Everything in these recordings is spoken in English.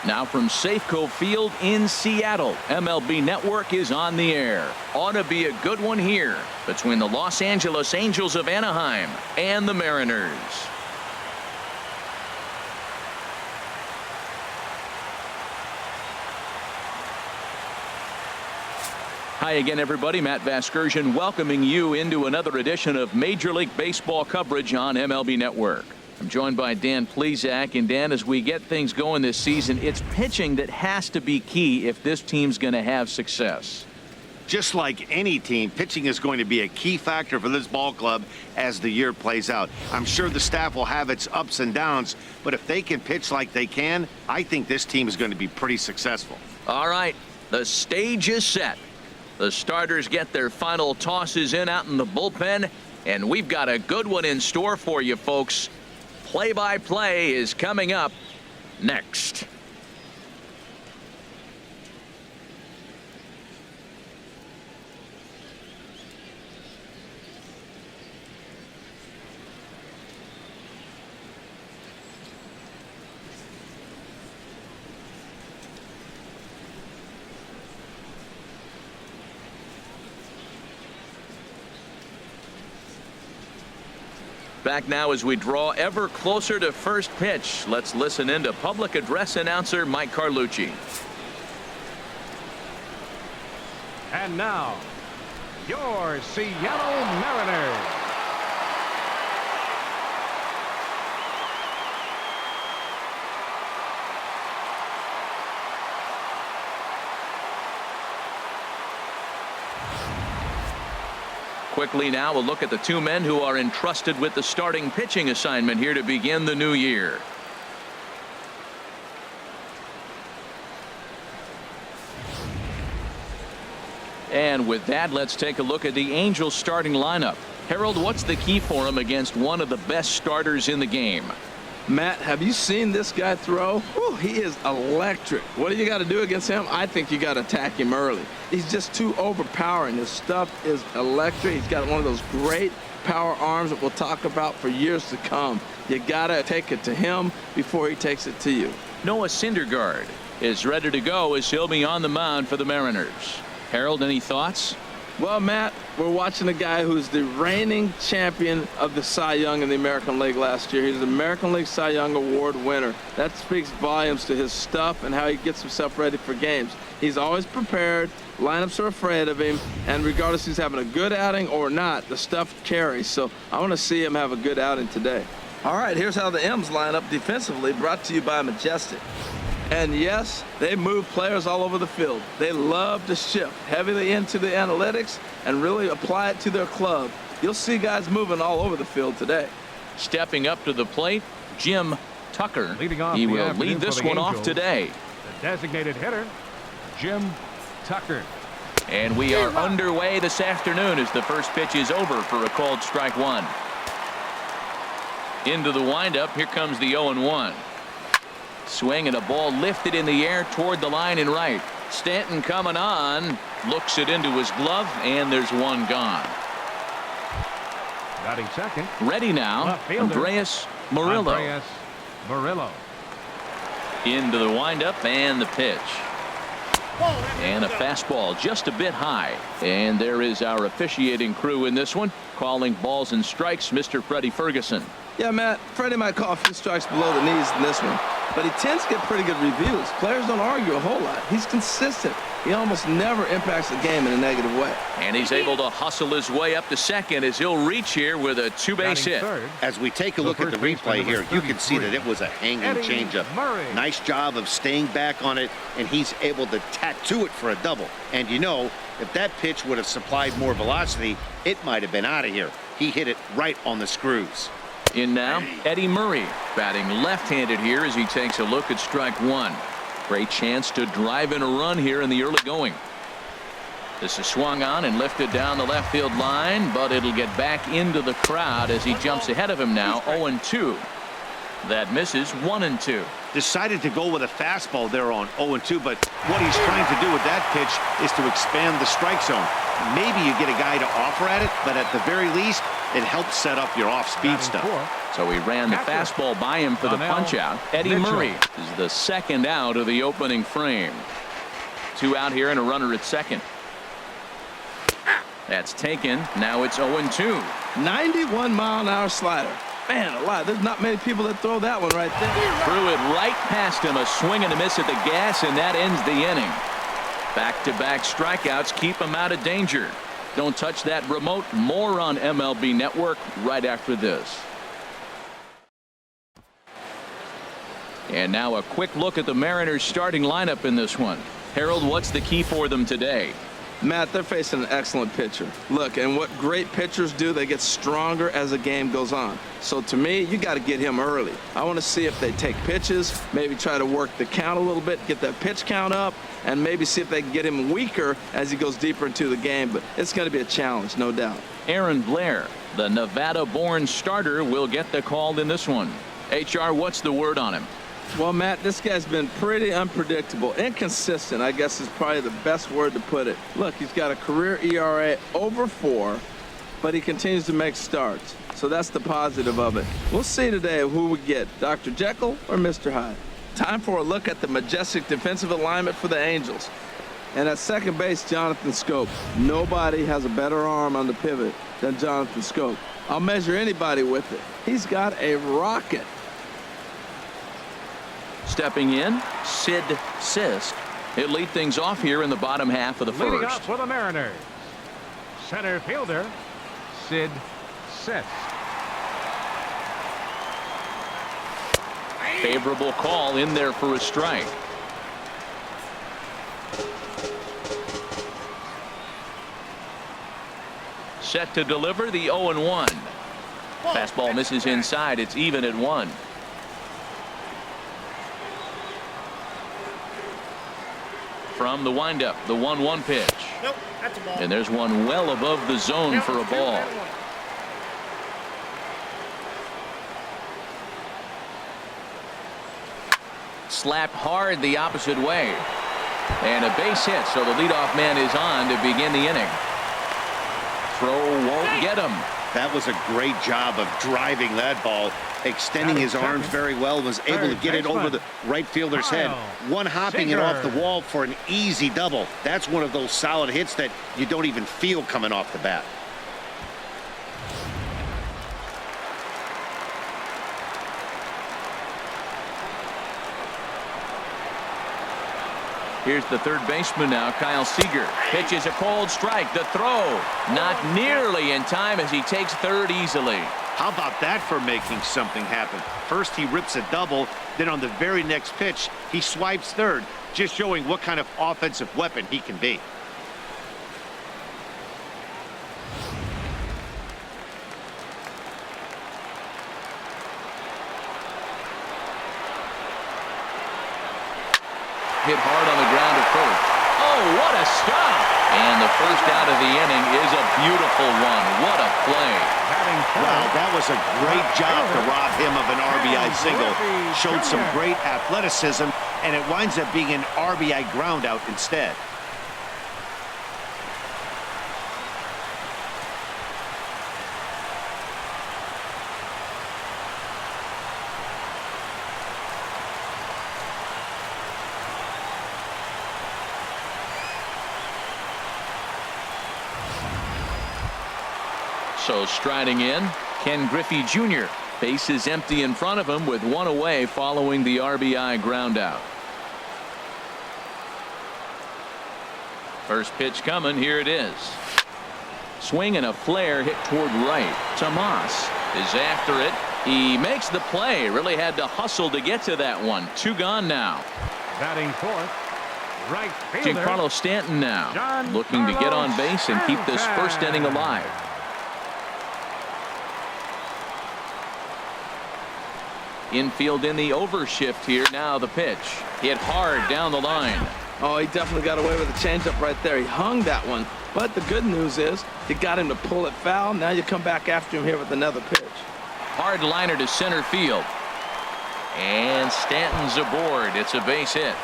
Now from Safeco Field in Seattle, MLB Network is on the air. Ought to be a good one here between the Los Angeles Angels of Anaheim and the Mariners. Hi again, everybody. Matt Vasgersian welcoming you into another edition of Major League Baseball coverage on MLB Network. I'm joined by Dan Plesac, and Dan, as we get things going this season, it's pitching that has to be key if this team's going to have success. Just like any team, pitching is going to be a key factor for this ball club as the year plays out. I'm sure the staff will have its ups and downs, but if they can pitch like they can, I think this team is going to be pretty successful. All right, the stage is set. The starters get their final tosses in out in the bullpen, and we've got a good one in store for you, folks. Play-by-play is coming up next. Back now as we draw ever closer to first pitch. Let's listen in to public address announcer Mike Carlucci. And now, your Seattle Mariners. Quickly now, a look at the two men who are entrusted with the starting pitching assignment here to begin the new year. And with that, let's take a look at the Angels starting lineup. Harold, what's the key for him against one of the best starters in the game? Matt, have you seen this guy throw? Whew, he is electric. What do you got to do against him? I think you got to attack him early. He's just too overpowering. His stuff is electric. He's got one of those great power arms that we'll talk about for years to come. You got to take it to him before he takes it to you. Noah Syndergaard is ready to go as he'll be on the mound for the Mariners. Harold, any thoughts? Well, Matt, we're watching a guy who's the reigning champion of the Cy Young in the American League last year. He's the American League Cy Young Award winner. That speaks volumes to his stuff and how he gets himself ready for games. He's always prepared. Lineups are afraid of him. And regardless if he's having a good outing or not, the stuff carries. So I want to see him have a good outing today. All right, here's how the M's line up defensively, brought to you by Majestic. And yes, they move players all over the field. They love to shift heavily into the analytics and really apply it to their club. You'll see guys moving all over the field today. Stepping up to the plate, Jim Tucker. Leading off he the will afternoon lead this for the one off Angels, today. The designated hitter, Jim Tucker. And we are underway this afternoon as the first pitch is over for a called strike one. Into the windup, here comes the 0-1. Swing and a ball lifted in the air toward the line and right. Stanton coming on, looks it into his glove, and there's one gone. Batting second. Ready now, Andres Murillo. Into the windup and the pitch. And a fastball just a bit high. And there is our officiating crew in this one, calling balls and strikes, Mr. Freddie Ferguson. Yeah, Matt, Freddie might call a few strikes below the knees in this one, but he tends to get pretty good reviews. Players don't argue a whole lot. He's consistent. He almost never impacts the game in a negative way. And he's able to hustle his way up to second as he'll reach here with a two-base hit. As we take a look at the replay here, you can see that it was a hanging changeup. Nice job of staying back on it, and he's able to tattoo it for a double. And you know, if that pitch would have supplied more velocity, it might have been out of here. He hit it right on the screws. In now, Eddie Murray batting left-handed here as he takes a look at strike one. Great chance to drive in a run here in the early going. This is swung on and lifted down the left field line, but it'll get back into the crowd as he jumps ahead of him now. 0-2. That misses. 1-2. Decided to go with a fastball there on 0-2, but what he's trying to do with that pitch is to expand the strike zone. Maybe you get a guy to offer at it, but at the very least, It helps set up your off-speed stuff. So he ran the fastball by him for the punch out. Eddie Murray is the second out of the opening frame. 2 out here and a runner at second. That's taken. Now it's 0-2. 91-mile-an-hour slider. Man alive, there's not many people that throw that one right there. Threw it right past him. A swing and a miss at the gas, and that ends the inning. Back-to-back strikeouts keep him out of danger. Don't touch that remote. More on MLB Network right after this. And now a quick look at the Mariners starting lineup in this one. Harold, what's the key for them today? Matt, they're facing an excellent pitcher. Look, and what great pitchers do, they get stronger as the game goes on. So to me, you got to get him early. I want to see if they take pitches, maybe try to work the count a little bit, get that pitch count up, and maybe see if they can get him weaker as he goes deeper into the game. But it's going to be a challenge, no doubt. Aaron Blair, the Nevada-born starter, will get the call in this one. HR, what's the word on him? Well, Matt, this guy's been pretty unpredictable. Inconsistent, I guess, is probably the best word to put it. Look, he's got a career ERA over 4, but he continues to make starts. So that's the positive of it. We'll see today who we get, Dr. Jekyll or Mr. Hyde. Time for a look at the majestic defensive alignment for the Angels. And at second base, Jonathan Schoop. Nobody has a better arm on the pivot than Jonathan Schoop. I'll measure anybody with it. He's got a rocket. Stepping in, Sid Sist. He'll lead things off here in the bottom half of the first. Leading off for the Mariners, center fielder Sid Sist. Favorable call in there for a strike. Set to deliver the 0-1. Fastball misses inside. It's even at 1. From the windup, the 1-1 pitch. Nope, that's a ball. And there's one well above the zone for a ball. Slapped hard the opposite way. And a base hit, so the leadoff man is on to begin the inning. Throw won't get him. That was a great job of driving that ball, extending his arms very well, was able to get it over the right fielder's head. One hopping it off the wall for an easy double. That's one of those solid hits that you don't even feel coming off the bat. Here's the third baseman now, Kyle Seager. Pitches a cold strike. The throw not nearly in time as he takes third easily. How about that for making something happen? First he rips a double, then on the very next pitch he swipes third, just showing what kind of offensive weapon he can be. Hit hard on the ground at first. Oh, what a stop! And the first out of the inning is a beautiful one. What a play. Wow, that was a great job to rob him of an RBI single. Showed some great athleticism, and it winds up being an RBI ground out instead. So striding in, Ken Griffey Jr. Base is empty in front of him with one away following the RBI ground out. First pitch coming. Here it is. Swing and a flare hit toward right. Tomas is after it. He makes the play. Really had to hustle to get to that one. 2 gone now. Batting fourth, right fielder Giancarlo Stanton now looking to get on base and keep this first inning alive. Infield in the overshift here. Now the pitch. Hit hard down the line. Oh, he definitely got away with a changeup right there. He hung that one. But the good news is you got him to pull it foul. Now you come back after him here with another pitch. Hard liner to center field. And Stanton's aboard. It's a base hit.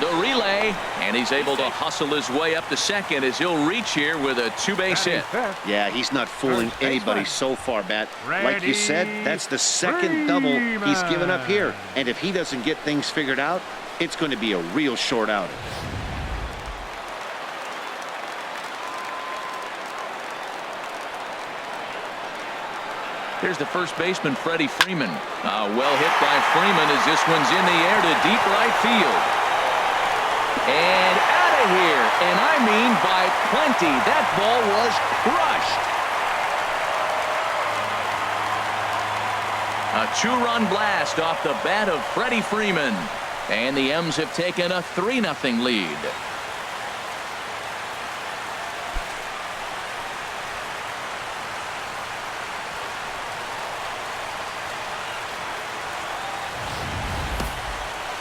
The relay, and he's able to hustle his way up to second as he'll reach here with a two-base hit. Yeah, he's not fooling anybody so far, Matt. Like you said, that's the second double he's given up here. And if he doesn't get things figured out, it's going to be a real short outing. Here's the first baseman, Freddie Freeman. Well hit by Freeman as this one's in the air to deep right field. And out of here, and I mean by plenty. That ball was crushed. A two-run blast off the bat of Freddie Freeman. And the M's have taken a 3-0 lead.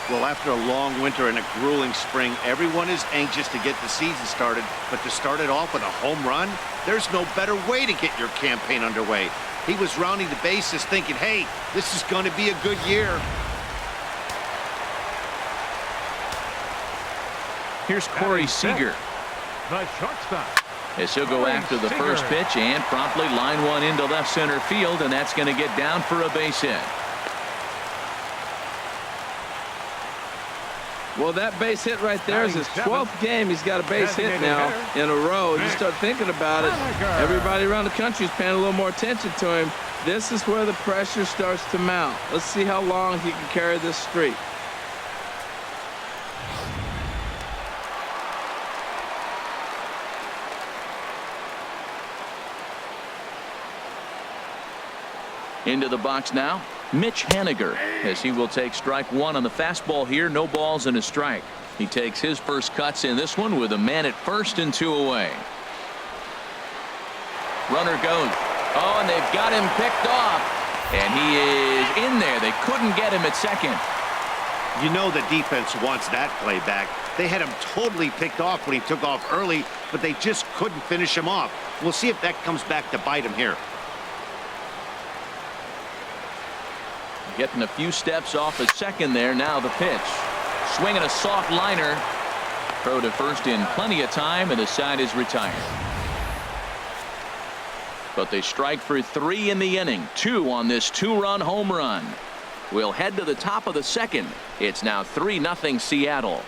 Well, after a long winter and a grueling spring, everyone is anxious to get the season started. But to start it off with a home run, there's no better way to get your campaign underway. He was rounding the bases thinking, hey, this is going to be a good year. Here's Corey Seager. The shortstop. As he'll go after the first pitch and promptly line one into left center field, and that's going to get down for a base hit. Well, that base hit right there is his 12th game. He's got a base hit now in a row. You start thinking about it, everybody around the country is paying a little more attention to him. This is where the pressure starts to mount. Let's see how long he can carry this streak. Into the box now, Mitch Haniger, as he will take strike one on the fastball here. No balls and a strike. He takes his first cuts in this one with a man at first and 2 away. Runner goes. Oh, and they've got him picked off. And he is in there. They couldn't get him at second. You know the defense wants that play back. They had him totally picked off when he took off early, but they just couldn't finish him off. We'll see if that comes back to bite him here. Getting a few steps off at second there. Now the pitch. Swinging a soft liner. Throw to first in plenty of time, and the side is retired. But they strike for 3 in the inning. 2 on this 2-run home run. We'll head to the top of the second. It's now 3-0 Seattle.